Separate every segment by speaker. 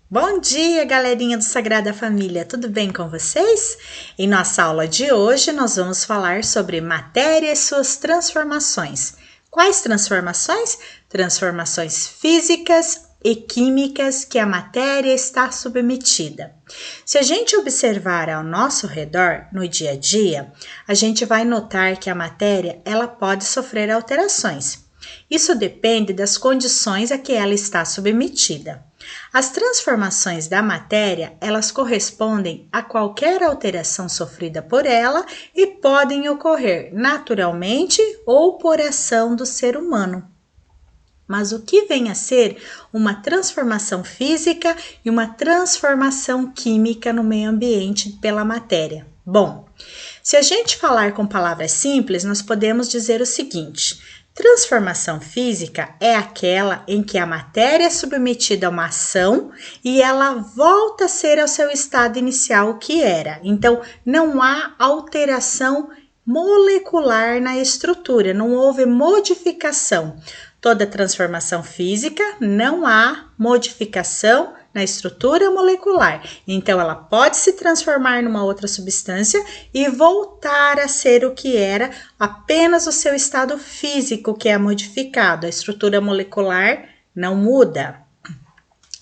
Speaker 1: Bom dia, galerinha do Sagrada Família, tudo bem com vocês? Em nossa aula de hoje, nós vamos falar sobre matéria e suas transformações. Quais transformações? Transformações físicas e químicas que a matéria está submetida. Se a gente observar ao nosso redor, no dia a dia, a gente vai notar que a matéria ela pode sofrer alterações. Isso depende das condições a que ela está submetida. As transformações da matéria, elas correspondem a qualquer alteração sofrida por ela e podem ocorrer naturalmente ou por ação do ser humano. Mas o que vem a ser uma transformação física e uma transformação química no meio ambiente pela matéria? Bom, se a gente falar com palavras simples, nós podemos dizer o seguinte: transformação física é aquela em que a matéria é submetida a uma ação e ela volta a ser ao seu estado inicial, o que era. Então, não há alteração molecular na estrutura, não houve modificação. Toda transformação física não há modificação na estrutura molecular. Então, ela pode se transformar numa outra substância e voltar a ser o que era, apenas o seu estado físico que é modificado. A estrutura molecular não muda.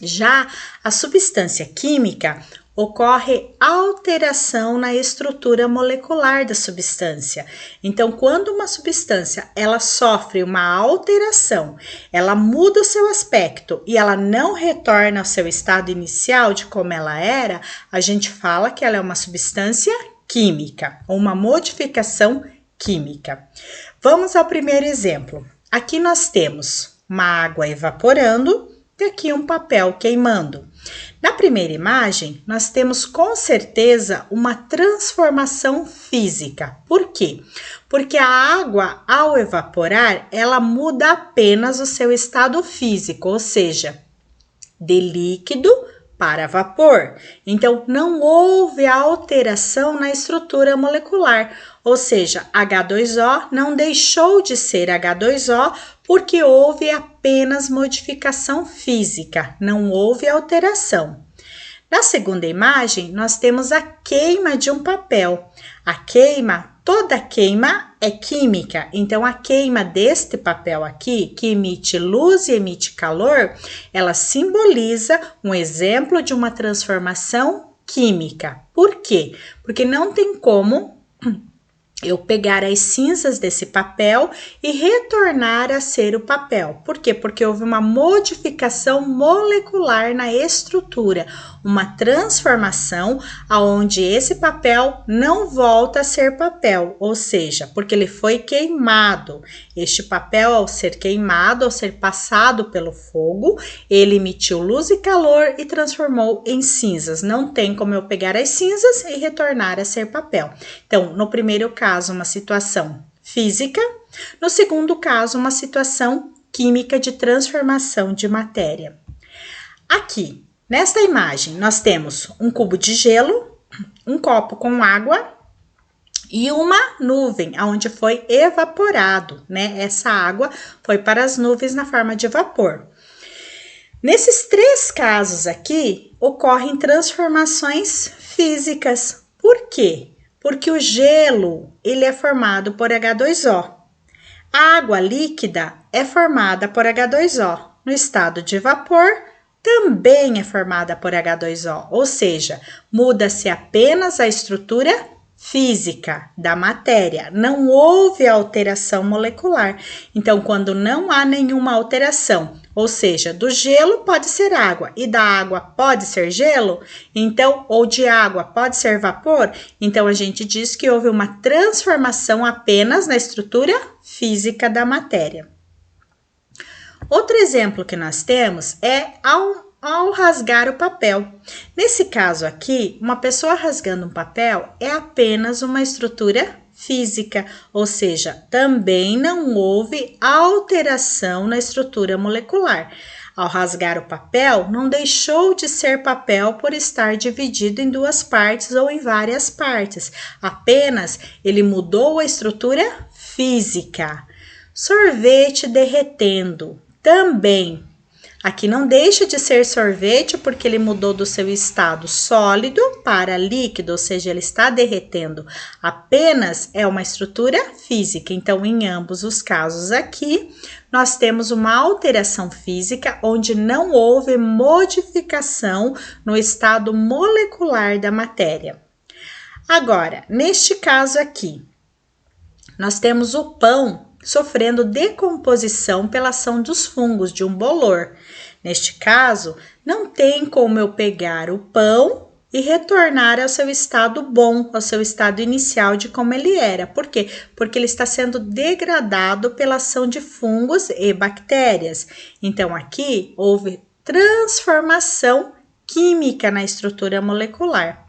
Speaker 1: Já a substância química ocorre alteração na estrutura molecular da substância. Então, quando uma substância ela sofre uma alteração, ela muda o seu aspecto e ela não retorna ao seu estado inicial de como ela era, a gente fala que ela é uma substância química ou uma modificação química. Vamos ao primeiro exemplo. Aqui nós temos uma água evaporando e aqui um papel queimando. Na primeira imagem, nós temos com certeza uma transformação física. Por quê? Porque a água, ao evaporar, ela muda apenas o seu estado físico, ou seja, de líquido para vapor. Então, não houve alteração na estrutura molecular, ou seja, H2O não deixou de ser H2O porque houve apenas modificação física, não houve alteração. Na segunda imagem, nós temos a queima de um papel. Toda queima é química, então a queima deste papel aqui, que emite luz e emite calor, ela simboliza um exemplo de uma transformação química. Por quê? Porque não tem como eu pegar as cinzas desse papel e retornar a ser o papel. Por quê? Porque houve uma modificação molecular na estrutura, uma transformação aonde esse papel não volta a ser papel, ou seja, porque ele foi queimado. Este papel, ao ser queimado, ao ser passado pelo fogo, ele emitiu luz e calor e transformou em cinzas. Não tem como eu pegar as cinzas e retornar a ser papel. Então, no primeiro caso, uma situação física, no segundo caso, uma situação química de transformação de matéria. Aqui, nesta imagem, nós temos um cubo de gelo, um copo com água e uma nuvem, onde foi evaporado, né? Essa água foi para as nuvens na forma de vapor. Nesses três casos aqui, ocorrem transformações físicas. Por quê? Porque o gelo, ele é formado por H2O. A água líquida é formada por H2O. No estado de vapor, também é formada por H2O, ou seja, muda-se apenas a estrutura física da matéria, não houve alteração molecular. Então, quando não há nenhuma alteração, ou seja, do gelo pode ser água e da água pode ser gelo, então, ou de água pode ser vapor, então a gente diz que houve uma transformação apenas na estrutura física da matéria. Outro exemplo que nós temos é ao rasgar o papel. Nesse caso aqui, uma pessoa rasgando um papel é apenas uma estrutura física, ou seja, também não houve alteração na estrutura molecular. Ao rasgar o papel, não deixou de ser papel por estar dividido em duas partes ou em várias partes, apenas ele mudou a estrutura física. Sorvete derretendo, também Aqui não deixa de ser sorvete porque ele mudou do seu estado sólido para líquido, ou seja, ele está derretendo. Apenas é uma estrutura física. Então, em ambos os casos aqui, nós temos uma alteração física onde não houve modificação no estado molecular da matéria. Agora, neste caso aqui, nós temos o pão sofrendo decomposição pela ação dos fungos de um bolor. Neste caso, não tem como eu pegar o pão e retornar ao seu estado bom, ao seu estado inicial de como ele era. Por quê? Porque ele está sendo degradado pela ação de fungos e bactérias. Então, aqui houve transformação química na estrutura molecular.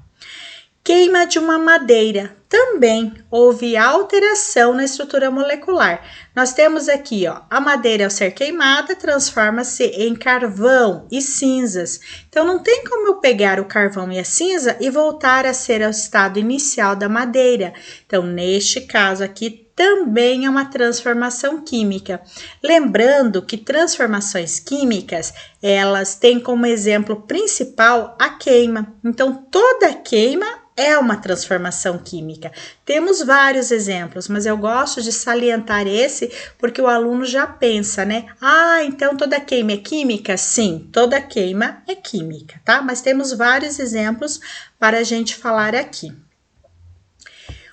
Speaker 1: Queima de uma madeira, também houve alteração na estrutura molecular. Nós temos aqui, ó, a madeira ao ser queimada transforma-se em carvão e cinzas. Então, não tem como eu pegar o carvão e a cinza e voltar a ser ao estado inicial da madeira. Então, neste caso aqui, também é uma transformação química. Lembrando que transformações químicas, elas têm como exemplo principal a queima. Então, toda queima é uma transformação química. Temos vários exemplos, mas eu gosto de salientar esse porque o aluno já pensa, né? Ah, então toda queima é química? Sim, toda queima é química, tá? Mas temos vários exemplos para a gente falar aqui.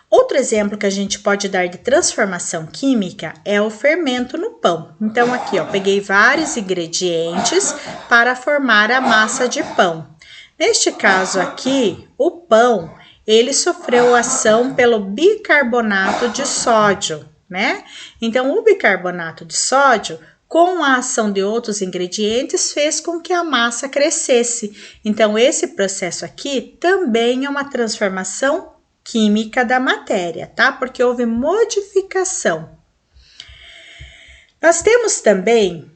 Speaker 1: Outro exemplo que a gente pode dar de transformação química é o fermento no pão. Então, aqui, ó, peguei vários ingredientes para formar a massa de pão. Neste caso aqui, o pão, ele sofreu ação pelo bicarbonato de sódio, né? Então, o bicarbonato de sódio, com a ação de outros ingredientes, fez com que a massa crescesse. Então, esse processo aqui também é uma transformação química da matéria, tá? Porque houve modificação. Nós temos também,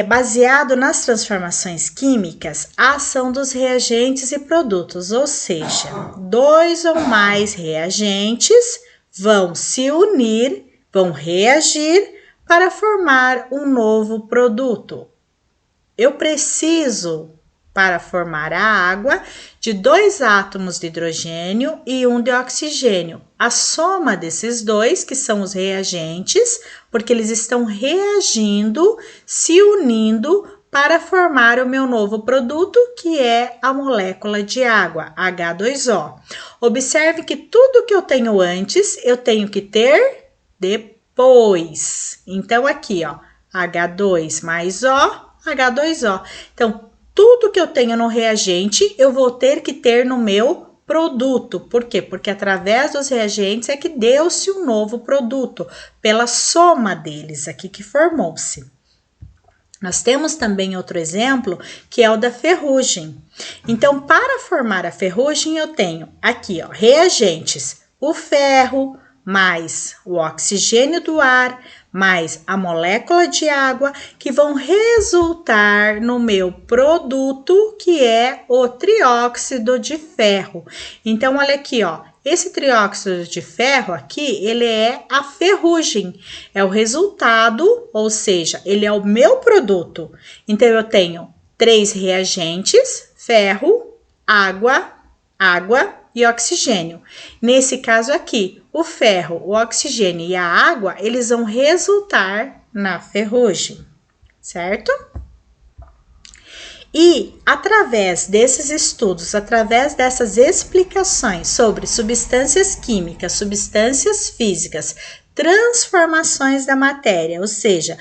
Speaker 1: baseado nas transformações químicas, a ação dos reagentes e produtos, ou seja, dois ou mais reagentes vão se unir, vão reagir para formar um novo produto. Eu preciso, para formar a água, de 2 átomos de hidrogênio e 1 de oxigênio. A soma desses dois, que são os reagentes, porque eles estão reagindo, se unindo para formar o meu novo produto, que é a molécula de água, H2O. Observe que tudo que eu tenho antes, eu tenho que ter depois. Então, aqui, ó, H2 mais O, H2O. Então, tudo que eu tenho no reagente, eu vou ter que ter no meu produto. Por quê? Porque através dos reagentes é que deu-se um novo produto, pela soma deles aqui que formou-se. Nós temos também outro exemplo, que é o da ferrugem. Então, para formar a ferrugem, eu tenho aqui, ó, reagentes, o ferro, mais o oxigênio do ar, mais a molécula de água, que vão resultar no meu produto, que é o trióxido de ferro. Então, olha aqui, ó, esse trióxido de ferro aqui, ele é a ferrugem, é o resultado, ou seja, ele é o meu produto. Então, eu tenho 3 reagentes, ferro, água e oxigênio. Nesse caso aqui, o ferro, o oxigênio e a água, eles vão resultar na ferrugem, certo? E através desses estudos, através dessas explicações sobre substâncias químicas, substâncias físicas, transformações da matéria, ou seja,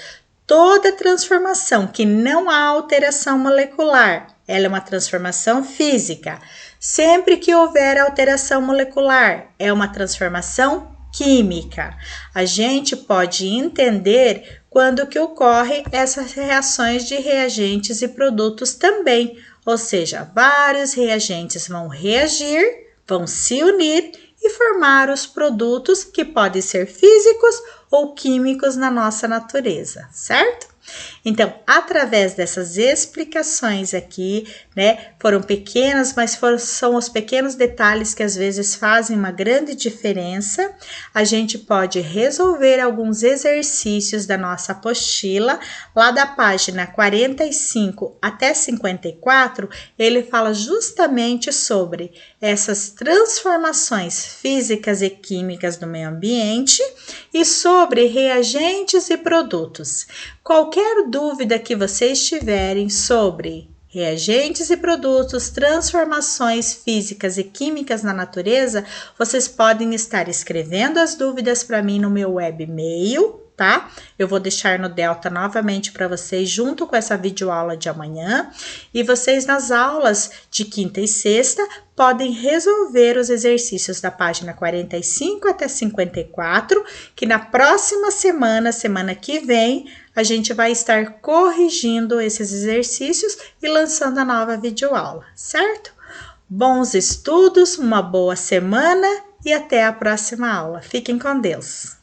Speaker 1: toda transformação que não há alteração molecular, ela é uma transformação física. Sempre que houver alteração molecular, é uma transformação química. A gente pode entender quando que ocorre essas reações de reagentes e produtos também. Ou seja, vários reagentes vão reagir, vão se unir e formar os produtos que podem ser físicos ou químicos na nossa natureza, certo? Então, através dessas explicações aqui, né, foram pequenas, mas são os pequenos detalhes que às vezes fazem uma grande diferença. A gente pode resolver alguns exercícios da nossa apostila, lá da página 45 até 54, ele fala justamente sobre essas transformações físicas e químicas do meio ambiente e sobre reagentes e produtos. Qualquer dúvida que vocês tiverem sobre reagentes e produtos, transformações físicas e químicas na natureza, vocês podem estar escrevendo as dúvidas para mim no meu webmail, tá? Eu vou deixar no Delta novamente para vocês junto com essa videoaula de amanhã, e vocês nas aulas de quinta e sexta podem resolver os exercícios da página 45 até 54, que na próxima semana, semana que vem, a gente vai estar corrigindo esses exercícios e lançando a nova videoaula, certo? Bons estudos, uma boa semana e até a próxima aula. Fiquem com Deus!